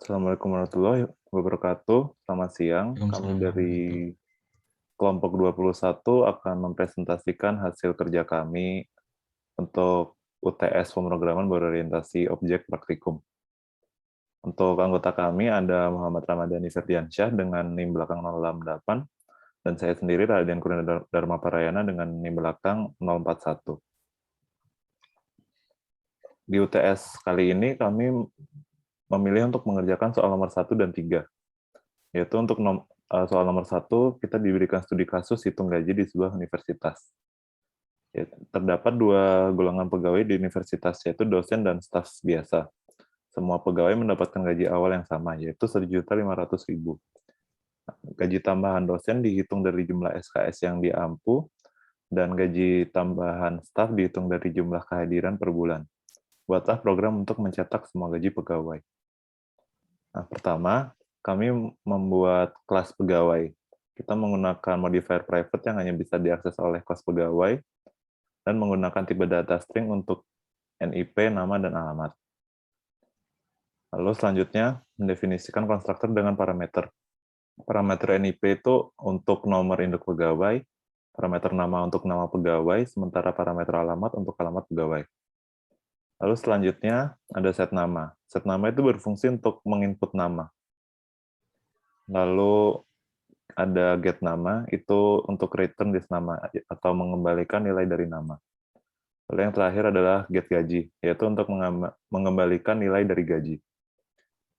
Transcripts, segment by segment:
Assalamualaikum warahmatullahi wabarakatuh. Selamat siang. Kami Waalaikumsalam dari warahmatullahi. kelompok 21 akan mempresentasikan hasil kerja kami untuk UTS pemrograman berorientasi objek praktikum. Untuk anggota kami ada Muhammad Ramadhani Ferdiansyah dengan NIM belakang 088 dan saya sendiri Raden Kurnia Dharma Parayana dengan NIM belakang 041. Di UTS kali ini kami memilih untuk mengerjakan soal nomor 1 dan 3. Yaitu untuk soal nomor 1, kita diberikan studi kasus hitung gaji di sebuah universitas. Ya, terdapat 2 golongan pegawai di universitas, yaitu dosen dan staf biasa. Semua pegawai mendapatkan gaji awal yang sama, yaitu Rp1.500.000. Gaji tambahan dosen dihitung dari jumlah SKS yang diampu, dan gaji tambahan staf dihitung dari jumlah kehadiran per bulan. Buatlah program untuk mencetak semua gaji pegawai. Nah, pertama, kami membuat kelas pegawai. Kita menggunakan modifier private yang hanya bisa diakses oleh kelas pegawai, dan menggunakan tipe data string untuk NIP, nama, dan alamat. Lalu selanjutnya, mendefinisikan konstruktor dengan parameter. Parameter NIP itu untuk nomor induk pegawai, parameter nama untuk nama pegawai, sementara parameter alamat untuk alamat pegawai. Lalu selanjutnya, ada set nama. Set nama itu berfungsi untuk menginput nama. Lalu ada get nama, itu untuk return this nama, atau mengembalikan nilai dari nama. Lalu yang terakhir adalah get gaji, yaitu untuk mengembalikan nilai dari gaji.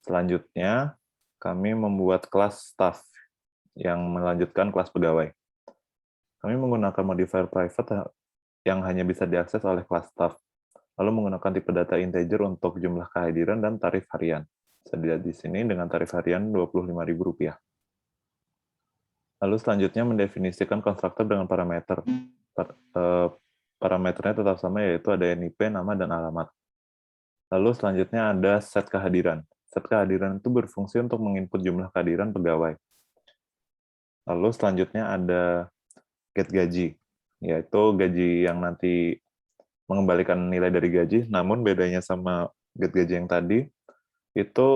Selanjutnya, kami membuat kelas staff yang melanjutkan kelas pegawai. Kami menggunakan modifier private yang hanya bisa diakses oleh kelas staff, lalu menggunakan tipe data integer untuk jumlah kehadiran dan tarif harian. Bisa dilihat di sini dengan tarif harian Rp25.000. Lalu selanjutnya mendefinisikan konstruktor dengan parameter. Parameternya tetap sama, yaitu ada NIP, nama, dan alamat. Lalu selanjutnya ada set kehadiran. Set kehadiran itu berfungsi untuk menginput jumlah kehadiran pegawai. Lalu selanjutnya ada get gaji, yaitu gaji yang nanti mengembalikan nilai dari gaji, namun bedanya sama get gaji yang tadi, itu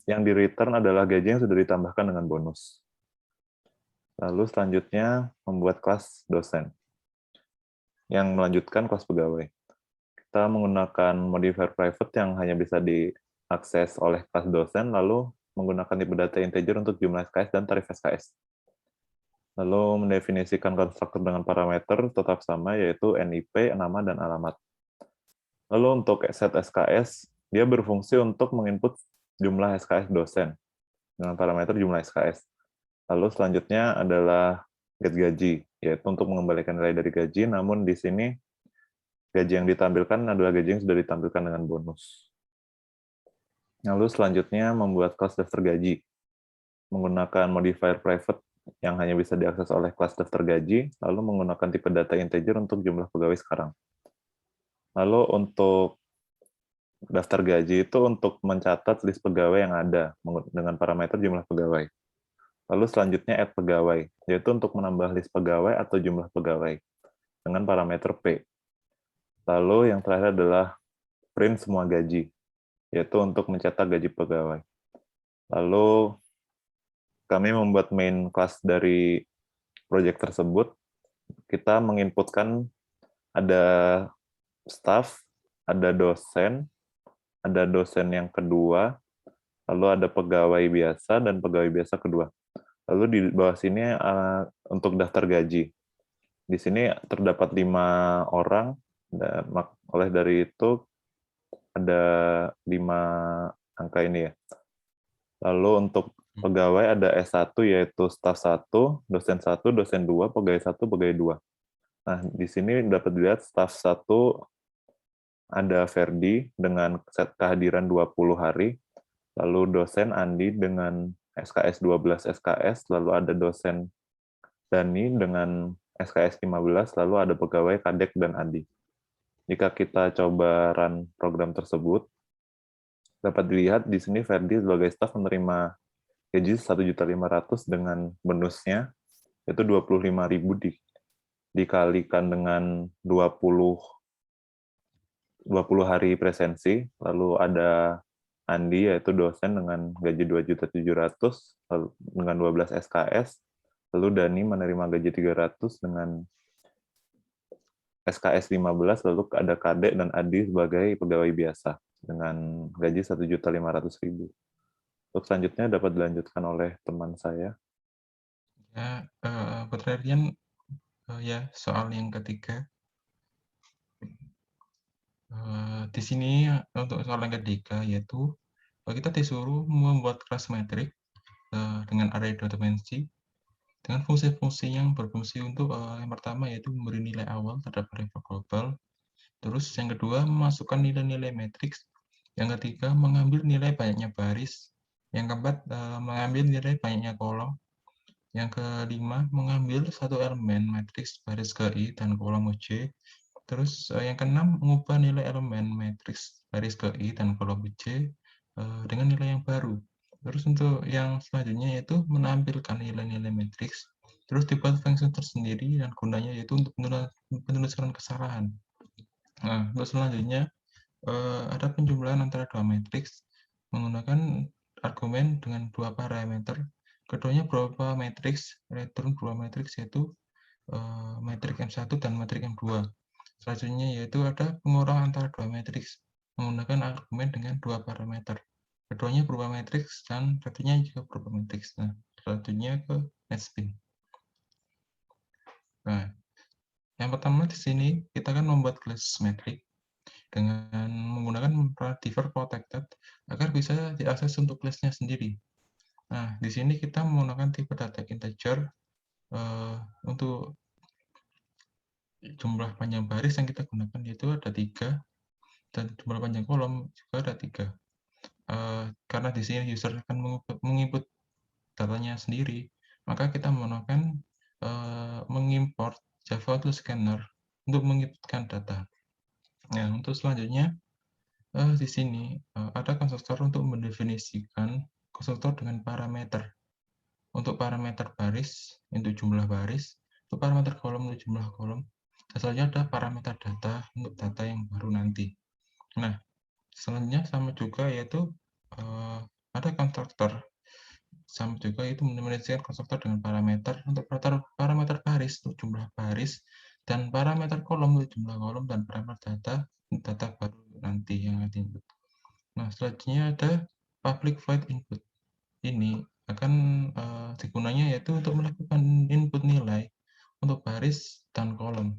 yang di return adalah gaji yang sudah ditambahkan dengan bonus. Lalu selanjutnya membuat kelas dosen yang melanjutkan kelas pegawai. Kita menggunakan modifier private yang hanya bisa diakses oleh kelas dosen, lalu menggunakan tipe data integer untuk jumlah SKS dan tarif SKS. Lalu mendefinisikan konstruktor dengan parameter tetap sama, yaitu NIP, nama, dan alamat. Lalu untuk set SKS, dia berfungsi untuk menginput jumlah SKS dosen dengan parameter jumlah SKS. Lalu selanjutnya adalah get gaji, yaitu untuk mengembalikan nilai dari gaji, namun di sini gaji yang ditampilkan adalah gaji yang sudah ditampilkan dengan bonus. Lalu selanjutnya membuat kelas daftar gaji, menggunakan modifier private yang hanya bisa diakses oleh kelas daftar gaji, lalu menggunakan tipe data integer untuk jumlah pegawai sekarang. Lalu untuk daftar gaji itu untuk mencatat list pegawai yang ada dengan parameter jumlah pegawai. Lalu selanjutnya add pegawai, yaitu untuk menambah list pegawai atau jumlah pegawai dengan parameter P. Lalu yang terakhir adalah print semua gaji, yaitu untuk mencetak gaji pegawai. Lalu kami membuat main class dari proyek tersebut. Kita menginputkan ada staff, ada dosen yang kedua, lalu ada pegawai biasa dan pegawai biasa kedua. Lalu di bawah sini untuk daftar gaji. Di sini terdapat 5 orang, dan oleh dari itu ada 5 angka ini ya. Lalu untuk pegawai ada S1, yaitu staf 1, dosen 1, dosen 2, pegawai 1, pegawai 2. Nah, di sini dapat dilihat staf 1 ada Ferdi dengan set kehadiran 20 hari, lalu dosen Andi dengan SKS 12 SKS, lalu ada dosen Dani dengan SKS 15, lalu ada pegawai Kadek dan Adi. Jika kita coba run program tersebut, dapat dilihat di sini Ferdi sebagai staf menerima gaji 1.500.000 dengan bonusnya, yaitu 25.000 dikalikan dengan 20 hari presensi, lalu ada Andi, yaitu dosen dengan gaji 2.700.000 dengan 12 SKS, lalu Dani menerima gaji 300 dengan SKS 15, lalu ada Kadek dan Adi sebagai pegawai biasa dengan gaji 1.500.000. Untuk selanjutnya dapat dilanjutkan oleh teman saya. Ya, Petrarian, ya soal yang ketiga. Di sini untuk soal yang ketiga yaitu kita disuruh membuat kelas metrik dengan array 2 dimensi dengan fungsi-fungsi yang berfungsi untuk yang pertama yaitu memberi nilai awal terhadap variabel global, terus yang kedua memasukkan nilai-nilai matriks, yang ketiga mengambil nilai banyaknya baris, yang keempat mengambil nilai banyaknya kolom, yang kelima mengambil satu elemen matriks baris ke-i dan kolom ke-j. Terus yang keenam mengubah nilai elemen matriks baris ke-i dan kolom ke-j dengan nilai yang baru. Terus untuk yang selanjutnya yaitu menampilkan nilai-nilai matriks, terus dibuat function tersendiri dan gunanya yaitu untuk penelusuran kesalahan. Nah, untuk selanjutnya ada penjumlahan antara dua matriks menggunakan argumen dengan dua parameter. Keduanya berupa matriks, return dua matriks yaitu matriks M1 dan matriks M2. Selanjutnya yaitu ada pengurangan antara dua matriks menggunakan argumen dengan dua parameter. Keduanya berupa matriks dan return-nya juga berupa matriks. Nah, selanjutnya ke netspin. Nah, yang pertama di sini kita akan membuat kelas metrik dengan menggunakan diver protected agar bisa diakses untuk kelasnya sendiri. Nah, di sini kita menggunakan tipe data integer untuk jumlah panjang baris yang kita gunakan yaitu ada 3 dan jumlah panjang kolom juga ada 3. Karena di sini user akan menginput datanya sendiri, maka kita menggunakan mengimport Java Tool Scanner untuk menginputkan data. Nah, untuk selanjutnya di sini ada konstruktor untuk mendefinisikan konstruktor dengan parameter. Untuk parameter baris untuk jumlah baris, untuk parameter kolom untuk jumlah kolom. Dan selanjutnya ada parameter data untuk data yang baru nanti. Nah, selanjutnya sama juga yaitu ada konstruktor sama juga itu mendefinisikan konstruktor dengan parameter untuk parameter baris untuk jumlah baris dan parameter kolom untuk jumlah kolom dan parameter data baru nanti yang nanti input. Nah, selanjutnya ada public void input. Ini akan digunanya yaitu untuk melakukan input nilai untuk baris dan kolom.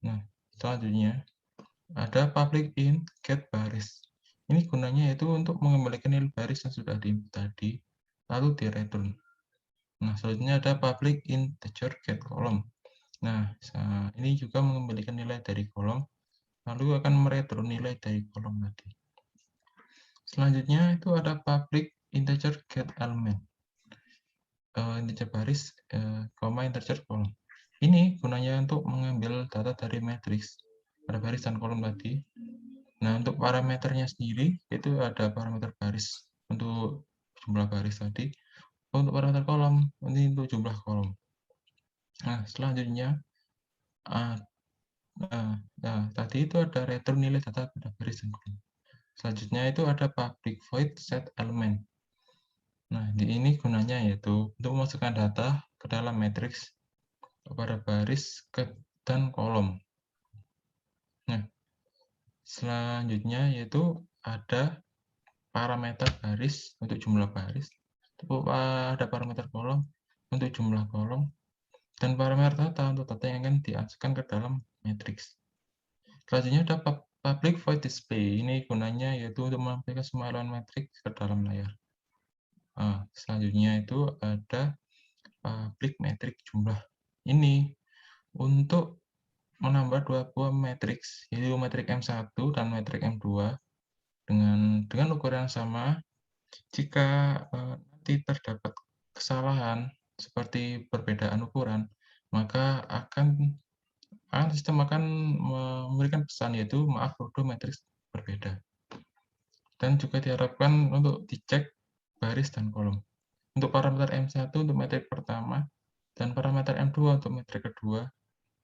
Nah, selanjutnya ada public int get baris. Ini gunanya yaitu untuk mengembalikan nilai baris yang sudah diinput tadi, lalu di return. Nah, selanjutnya ada public integer get kolom. Nah, ini juga mengembalikan nilai dari kolom, lalu akan mereturn nilai dari kolom tadi. Selanjutnya itu ada public integer get element. Integer baris, integer kolom. Ini gunanya untuk mengambil data dari matriks pada baris dan kolom tadi. Nah, untuk parameternya sendiri itu ada parameter baris untuk jumlah baris tadi, untuk parameter kolom ini untuk jumlah kolom. Nah, selanjutnya tadi itu ada return nilai data pada baris dan kolom. Selanjutnya itu ada public void set element. Nah, di ini gunanya yaitu untuk memasukkan data ke dalam matriks pada baris dan kolom. Nah, selanjutnya yaitu ada parameter baris untuk jumlah baris, ada parameter kolom untuk jumlah kolom, dan parameter data untuk data yang akan dimasukkan ke dalam matriks. Selanjutnya ada public void display. Ini gunanya yaitu untuk menampilkan semua elemen matriks ke dalam layar. Selanjutnya itu ada public matrix jumlah. Ini untuk menambah dua buah matriks, yaitu matriks M1 dan matriks M2 dengan ukuran yang sama. Jika nanti terdapat kesalahan seperti perbedaan ukuran, maka sistem akan memberikan pesan yaitu maaf kedua matriks berbeda. Dan juga diharapkan untuk dicek baris dan kolom. Untuk parameter M1 untuk metrik pertama dan parameter M2 untuk metrik kedua.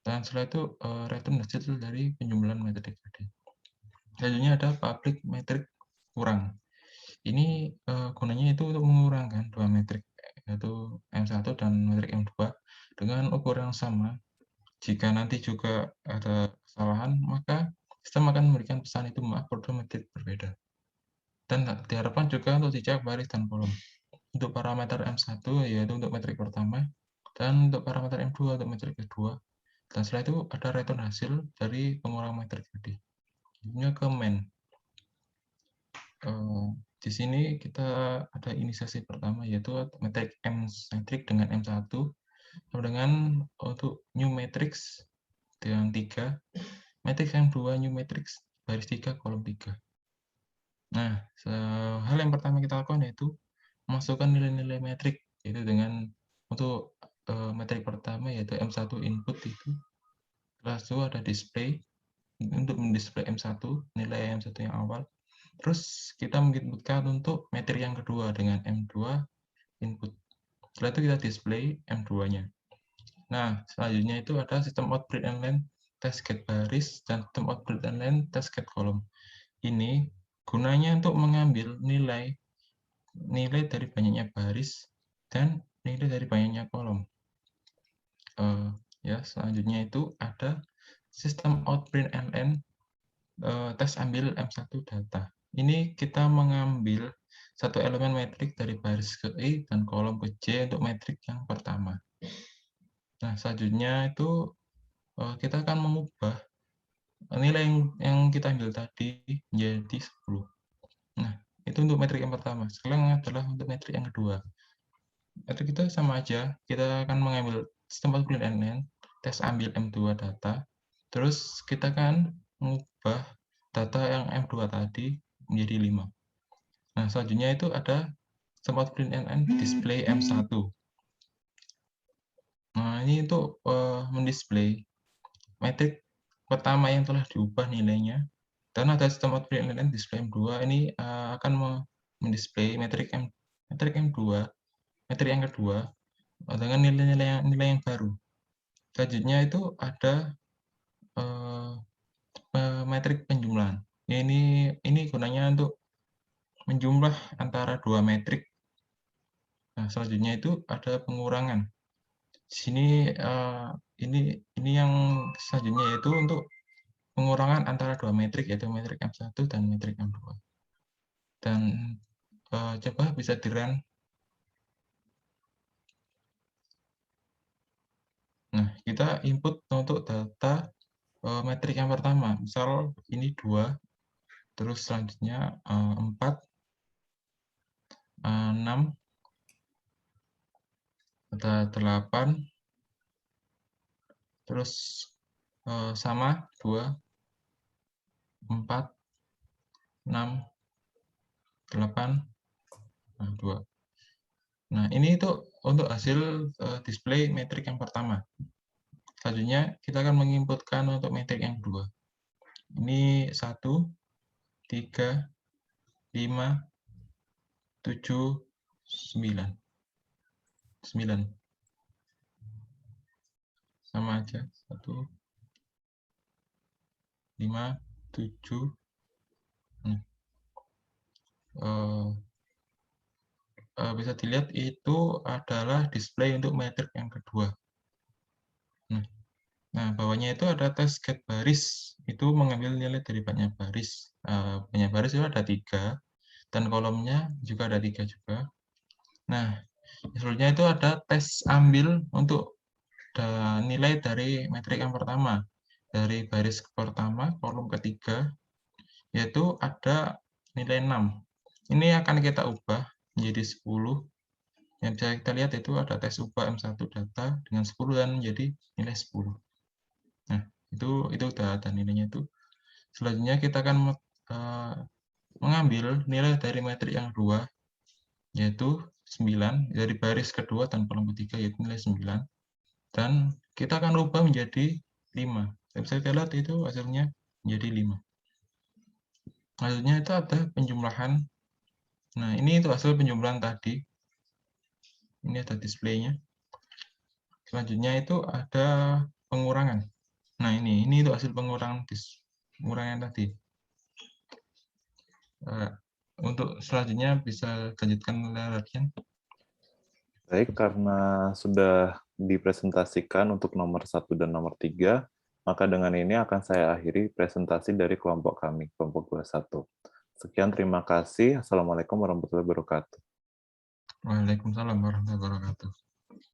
Dan setelah itu return hasil dari penjumlahan metrik tadi. Selanjutnya ada public metric kurang. Ini gunanya itu untuk mengurangkan dua metrik, yaitu M1 dan metrik M2 dengan ukuran yang sama. Jika nanti juga ada kesalahan, maka sistem akan memberikan pesan itu maaf kedua metrik berbeda. Dan diharapkan juga untuk dicek baris dan kolom. Untuk parameter M1 yaitu untuk metrik pertama, dan untuk parameter M2 untuk metrik kedua. Dan setelah itu ada return hasil dari pengurangan metrik tadi. Ini ke main. Di sini kita ada inisiasi pertama yaitu metrik M-centric dengan M1 sama dengan untuk new matrix dengan 3, matrix M2 new matrix baris 3 kolom 3. Nah, hal yang pertama kita lakukan yaitu memasukkan nilai-nilai metrik yaitu dengan untuk metrik pertama yaitu M1 input itu. Setelah itu ada display untuk mendisplay M1, nilai M1 yang awal. Terus kita menginputkan untuk metrik yang kedua dengan M2 input. Setelah itu kita display M2-nya. Nah, selanjutnya itu ada sistem output and line test get baris dan sistem output and line test get kolom. Ini gunanya untuk mengambil nilai dari banyaknya baris dan nilai dari banyaknya kolom. Ya, selanjutnya itu ada sistem outprint and line tes ambil M1 data. Ini kita mengambil satu elemen metrik dari baris ke I dan kolom ke J untuk metrik yang pertama. Nah, selanjutnya itu kita akan mengubah nilai yang kita ambil tadi menjadi 10. Nah, itu untuk metrik yang pertama. Sekarang adalah untuk metrik yang kedua. Metrik kita sama aja, kita akan mengambil sistem output and line, tes ambil M2 data, terus kita akan mengubah data yang M2 tadi menjadi 5. Nah, selanjutnya itu ada tempat print and display M1. Nah, ini untuk mendisplay metrik pertama yang telah diubah nilainya. Dan ada sistem print and display M2, ini akan mendisplay metrik M2, metrik yang kedua, dengan nilai yang baru. Selanjutnya itu ada metrik penjumlahan. Ini gunanya untuk menjumlah antara dua metrik. Nah, selanjutnya itu ada pengurangan. Di sini ini yang selanjutnya yaitu untuk pengurangan antara dua metrik yaitu metrik M1 dan metrik M2. Dan coba bisa di-run. Nah, kita input untuk data metrik yang pertama. Misal ini 2, terus selanjutnya 4, 6, ada 8, terus sama 2, 4, 6, 8, 2. Nah, ini itu untuk hasil display metrik yang pertama. Selanjutnya, kita akan menginputkan untuk metrik yang kedua. Ini 1, 3, 5, 7, 9. 9. Sama aja. 1, 5, 7. Bisa dilihat itu adalah display untuk metrik yang kedua. Nah, bawahnya itu ada tes get baris. Itu mengambil nilai dari banyak baris. Banyak baris itu ada 3, dan kolomnya juga ada 3 juga. Nah, selanjutnya itu ada tes ambil untuk nilai dari metrik yang pertama. Dari baris pertama, kolom ketiga, yaitu ada nilai 6. Ini akan kita ubah menjadi 10. Yang bisa kita lihat itu ada tes ubah M1 data dengan 10 dan menjadi nilai 10. Nah, itu udah ada nilainya itu. Selanjutnya kita akan mengambil nilai dari metrik yang kedua, yaitu 9, dari baris kedua dan kolom ketiga, yaitu nilai 9. Dan kita akan ubah menjadi 5. Bisa kita lihat itu hasilnya menjadi 5. Selanjutnya itu ada penjumlahan. Nah, ini itu hasil penjumlahan tadi. Ini ada displaynya. Selanjutnya itu ada pengurangan. Nah, ini itu hasil pengurangan tadi. untuk selanjutnya bisa lanjutkan latihan. Baik, karena sudah dipresentasikan untuk nomor 1 dan nomor 3, maka dengan ini akan saya akhiri presentasi dari kelompok kami, kelompok 21. Sekian, terima kasih. Assalamualaikum warahmatullahi wabarakatuh. Waalaikumsalam warahmatullahi wabarakatuh.